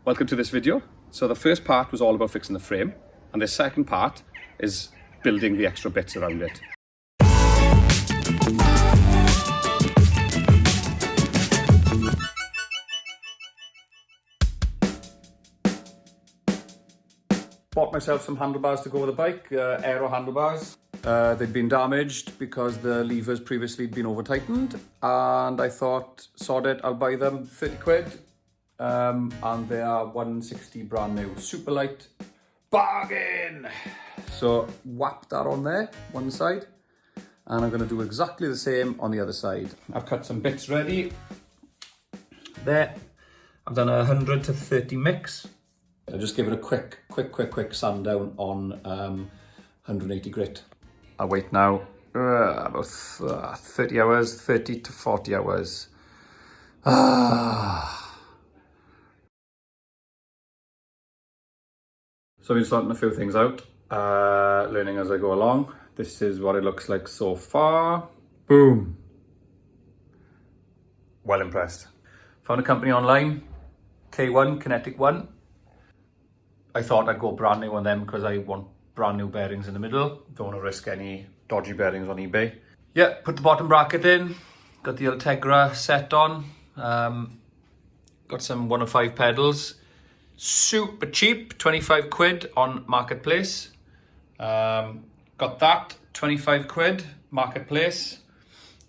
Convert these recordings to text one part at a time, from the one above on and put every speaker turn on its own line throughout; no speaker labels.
Welcome to this video. So the first part was all about fixing the frame, and the second part is building the extra bits around it. Bought myself some handlebars to go with the bike, aero handlebars. They'd been damaged because the levers previously had been over tightened, and I thought, sod it, I'll buy them, 30 quid. And they are 160 brand new, super light, bargain. So whap that on there, one side, and I'm gonna do exactly the same on the other side. I've cut some bits ready. There, I've done a 100 to 30 mix. I'll just give it a quick sand down on 180 grit. I'll wait now about 30 hours, 30 to 40 hours. So I've been sorting a few things out, learning as I go along. This is what it looks like so far. Boom. Well impressed. Found a company online, K1, Kinetic 1. I thought I'd go brand new on them because I want brand new bearings in the middle. Don't want to risk any dodgy bearings on eBay. Yeah, put the bottom bracket in. Got the Ultegra set on. Got some 105 pedals. Super cheap, 25 quid on Marketplace. Got that, 25 quid, Marketplace.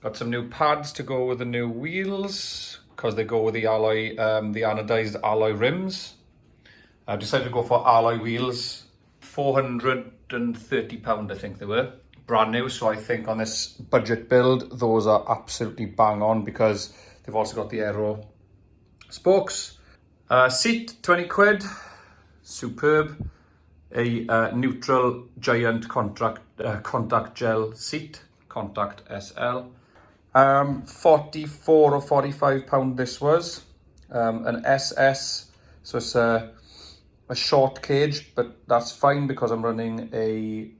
Got some new pads to go with the new wheels because they go with the alloy, the anodized alloy rims. I decided to go for alloy wheels, £430 I think they were, brand new. So I think on this budget build, those are absolutely bang on because they've also got the aero spokes. Seat, 20 quid, superb. A neutral giant contact gel seat, contact SL. 44 or 45 pound this was. An SS, so it's a short cage, but that's fine because I'm running a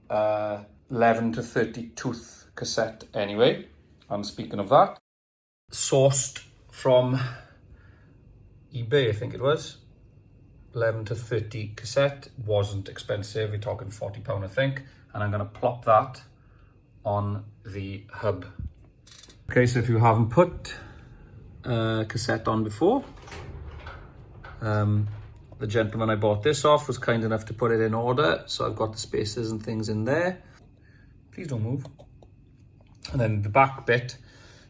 11 to 30 tooth cassette anyway. And speaking of that, sourced from eBay, I think it was. 11 to 30 cassette, wasn't expensive, we're talking £40 I think, and I'm going to plop that on the hub. Okay, so if you haven't put a cassette on before, the gentleman I bought this off was kind enough to put it in order, so I've got the spacers and things in there. Please don't move. And then the back bit,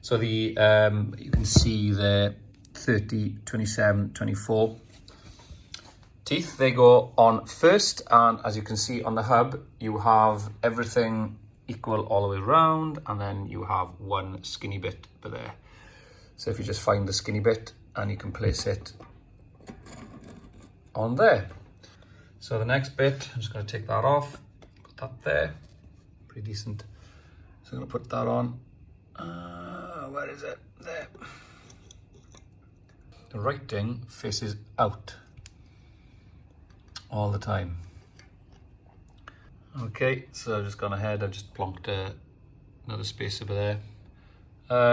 so the you can see the 30, 27, 24 teeth, they go on first, and as you can see on the hub you have everything equal all the way around, and then you have one skinny bit there. So if you just find the skinny bit and you can place it on there. So the next bit, I'm just going to take that off, put that there, pretty decent. So I'm going to put that on, where is it? There. The writing faces out all the time. Okay, so I've just gone ahead, I've just plonked another spacer over there.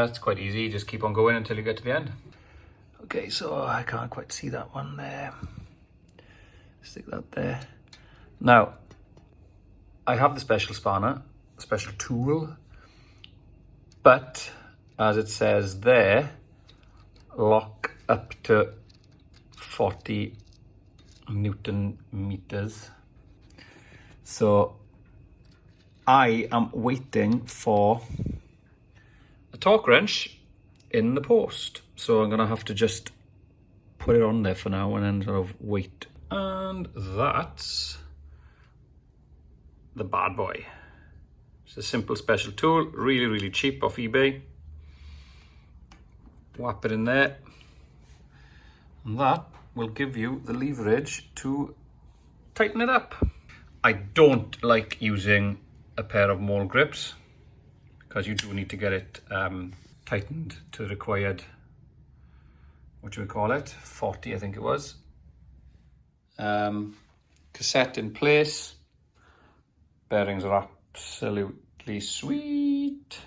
It's quite easy, just keep on going until you get to the end. Okay, so I can't quite see that one there. Stick that there. Now, I have the special spanner, special tool, but as it says there, lock up to 40 Newton meters. So I am waiting for a torque wrench in the post. So I'm gonna have to just put it on there for now and then sort of wait. And that's the bad boy. It's a simple special tool, really cheap off eBay. Whap it in there. And that will give you the leverage to tighten it up. I don't like using a pair of mole grips because you do need to get it tightened to the required, what do we call it, 40 I think it was. Cassette in place. Bearings are absolutely sweet.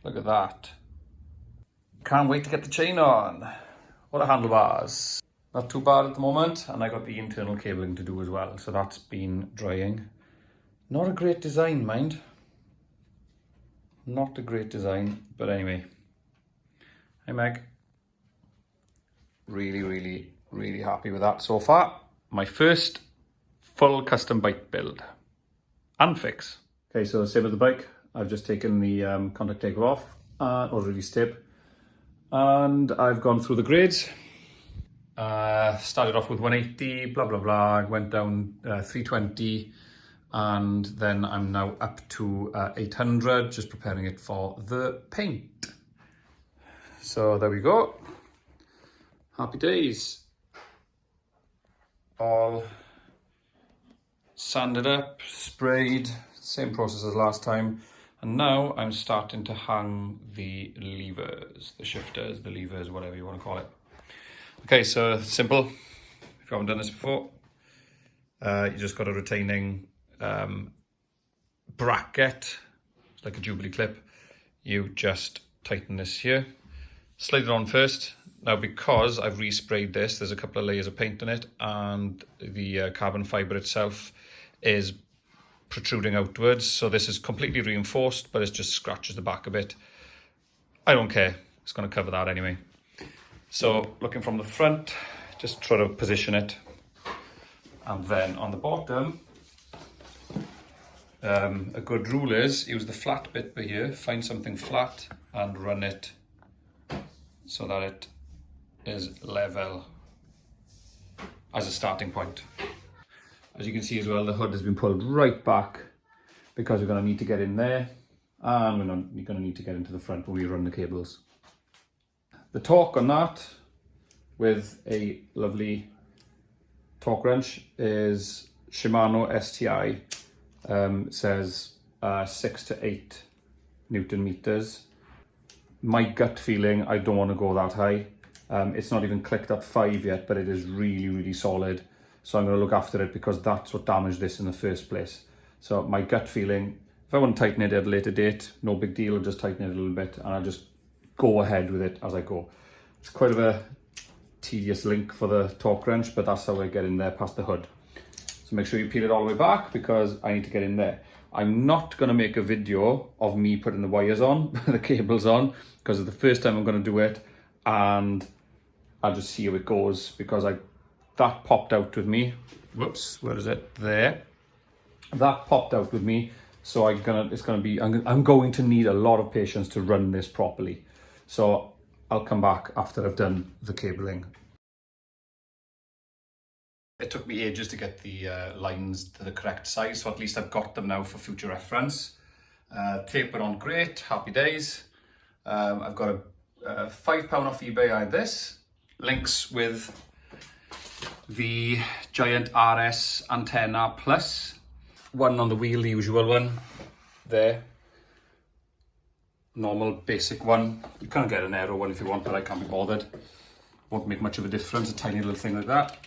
Look at that. Can't wait to get the chain on. What are handlebars? Not too bad at the moment, and I got the internal cabling to do as well, so that's been drying. Not a great design, mind. Not a great design, but anyway. Hey Meg. Really happy with that so far. My first full custom bike build and fix. Okay, so same as the bike, I've just taken the contact taker off or release tape, and I've gone through the grades. Started off with 180, blah blah blah, went down 320, and then I'm now up to 800, just preparing it for the paint. So there we go. Happy days. All sanded up, sprayed, same process as last time. And now I'm starting to hang the levers, the shifters, the levers, whatever you want to call it. Okay, so simple. If you haven't done this before, you just got a retaining bracket, like a Jubilee clip. You just tighten this here, slide it on first. Now, because I've resprayed this, there's a couple of layers of paint in it, and the carbon fibre itself is protruding outwards. So this is completely reinforced, but it just scratches the back a bit. I don't care. It's going to cover that anyway. So looking from the front, just try to position it. And then on the bottom, a good rule is use the flat bit by here, find something flat and run it so that it is level as a starting point. As you can see as well, the hood has been pulled right back because we're going to need to get in there, and we're going to need to get into the front when we run the cables. The torque on that with a lovely torque wrench is Shimano STI, says 6 to 8 Newton meters. My gut feeling, I don't want to go that high. It's not even clicked at 5 yet, but it is really solid. So I'm going to look after it because that's what damaged this in the first place. So my gut feeling, if I want to tighten it at a later date, no big deal, I'll just tighten it a little bit and I'll just go ahead with it as I go. It's quite of a tedious link for the torque wrench, but that's how I get in there past the hood. So make sure you peel it all the way back because I need to get in there. I'm not going to make a video of me putting the wires on, the cables on, because it's the first time I'm going to do it, and I'll just see how it goes because that popped out with me. Whoops, where is it? There. That popped out with me, so I'm going to need a lot of patience to run this properly. So I'll come back after I've done the cabling. It took me ages to get the lines to the correct size, so at least I've got them now for future reference. Tapered on great, happy days. I've got a £5 off eBay. I had this. Links with the giant RS antenna plus. One on the wheel, the usual one. There. Normal, basic one. You can't get an aero one if you want, but I can't be bothered. Won't make much of a difference, a tiny little thing like that.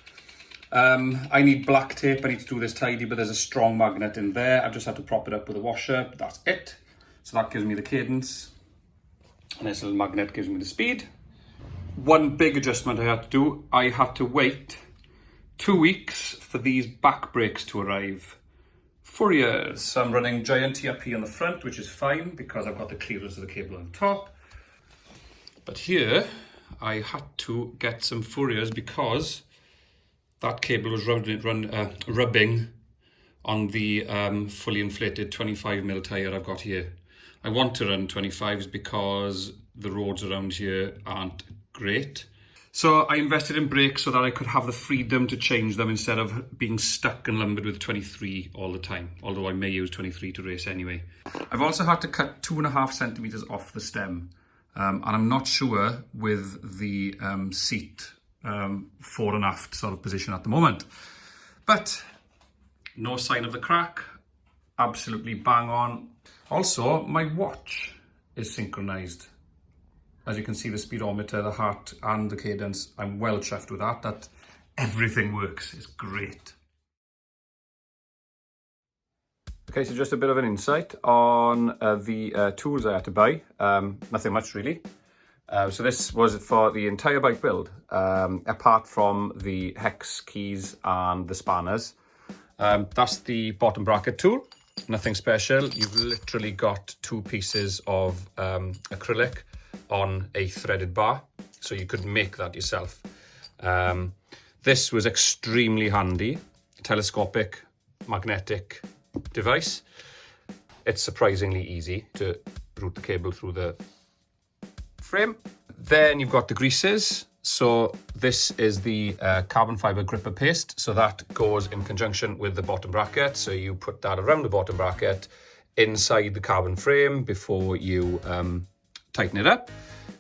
I need black tape. I need to do this tidy, but there's a strong magnet in there. I've just had to prop it up with a washer, but that's it. So that gives me the cadence. And this little magnet gives me the speed. One big adjustment I had to do, I had to wait 2 weeks for these back brakes to arrive. Fouriers. So I'm running giant TRP on the front, which is fine because I've got the clearance of the cable on top. But here, I had to get some Fouriers because that cable was rubbing on the fully inflated 25mm tyre I've got here. I want to run 25s because the roads around here aren't great. So I invested in brakes so that I could have the freedom to change them instead of being stuck and lumbered with 23 all the time, although I may use 23 to race anyway. I've also had to cut 2.5 centimetres off the stem, and I'm not sure with the seat fore and aft sort of position at the moment. But no sign of the crack, absolutely bang on. Also, my watch is synchronized. As you can see, the speedometer, the heart and the cadence, I'm well chuffed with that everything works. It's great. Okay, so just a bit of an insight on the tools I had to buy. Nothing much really. So this was for the entire bike build, apart from the hex keys and the spanners. That's the bottom bracket tool, nothing special. You've literally got 2 pieces of acrylic on a threaded bar, so you could make that yourself. This was extremely handy, telescopic magnetic device. It's surprisingly easy to route the cable through the frame. Then you've got the greases. So this is the carbon fiber gripper paste. So that goes in conjunction with the bottom bracket. So you put that around the bottom bracket inside the carbon frame before you tighten it up,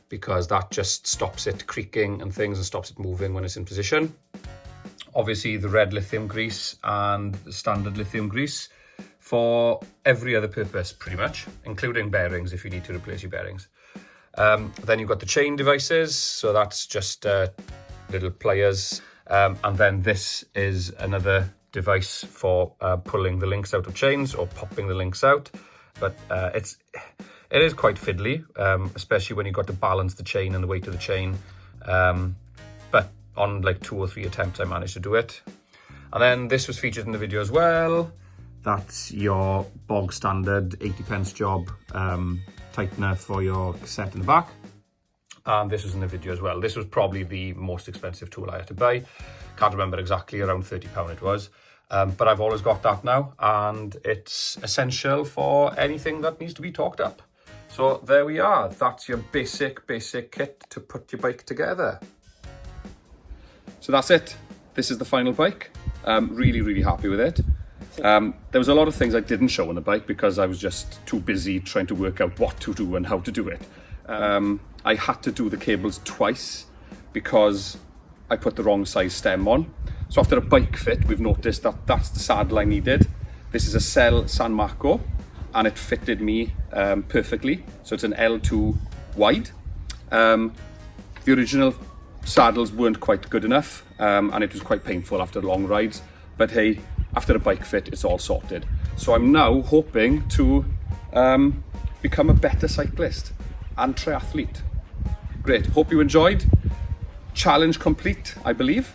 because that just stops it creaking and things and stops it moving when it's in position. Obviously the red lithium grease and the standard lithium grease for every other purpose pretty much, including bearings if you need to replace your bearings. Then you've got the chain devices, so that's just little pliers, and then this is another device for pulling the links out of chains or popping the links out, but it is quite fiddly, especially when you've got to balance the chain and the weight of the chain, but on like 2 or 3 attempts I managed to do it. And then this was featured in the video as well. That's your bog standard 80p job tightener for your cassette in the back, and this was in the video as well. This was probably the most expensive tool I had to buy. Can't remember exactly, around £30 it was, but I've always got that now, and it's essential for anything that needs to be torqued up. So there we are, that's your basic kit to put your bike together. So that's it, this is the final bike. Really happy with it. There was a lot of things I didn't show on the bike because I was just too busy trying to work out what to do and how to do it. I had to do the cables twice because I put the wrong size stem on. So after a bike fit, we've noticed that that's the saddle I needed. This is a Cell San Marco and it fitted me perfectly. So it's an L2 wide. The original saddles weren't quite good enough and it was quite painful after long rides. But hey, after a bike fit, it's all sorted. So I'm now hoping to become a better cyclist and triathlete. Great, hope you enjoyed. Challenge complete, I believe.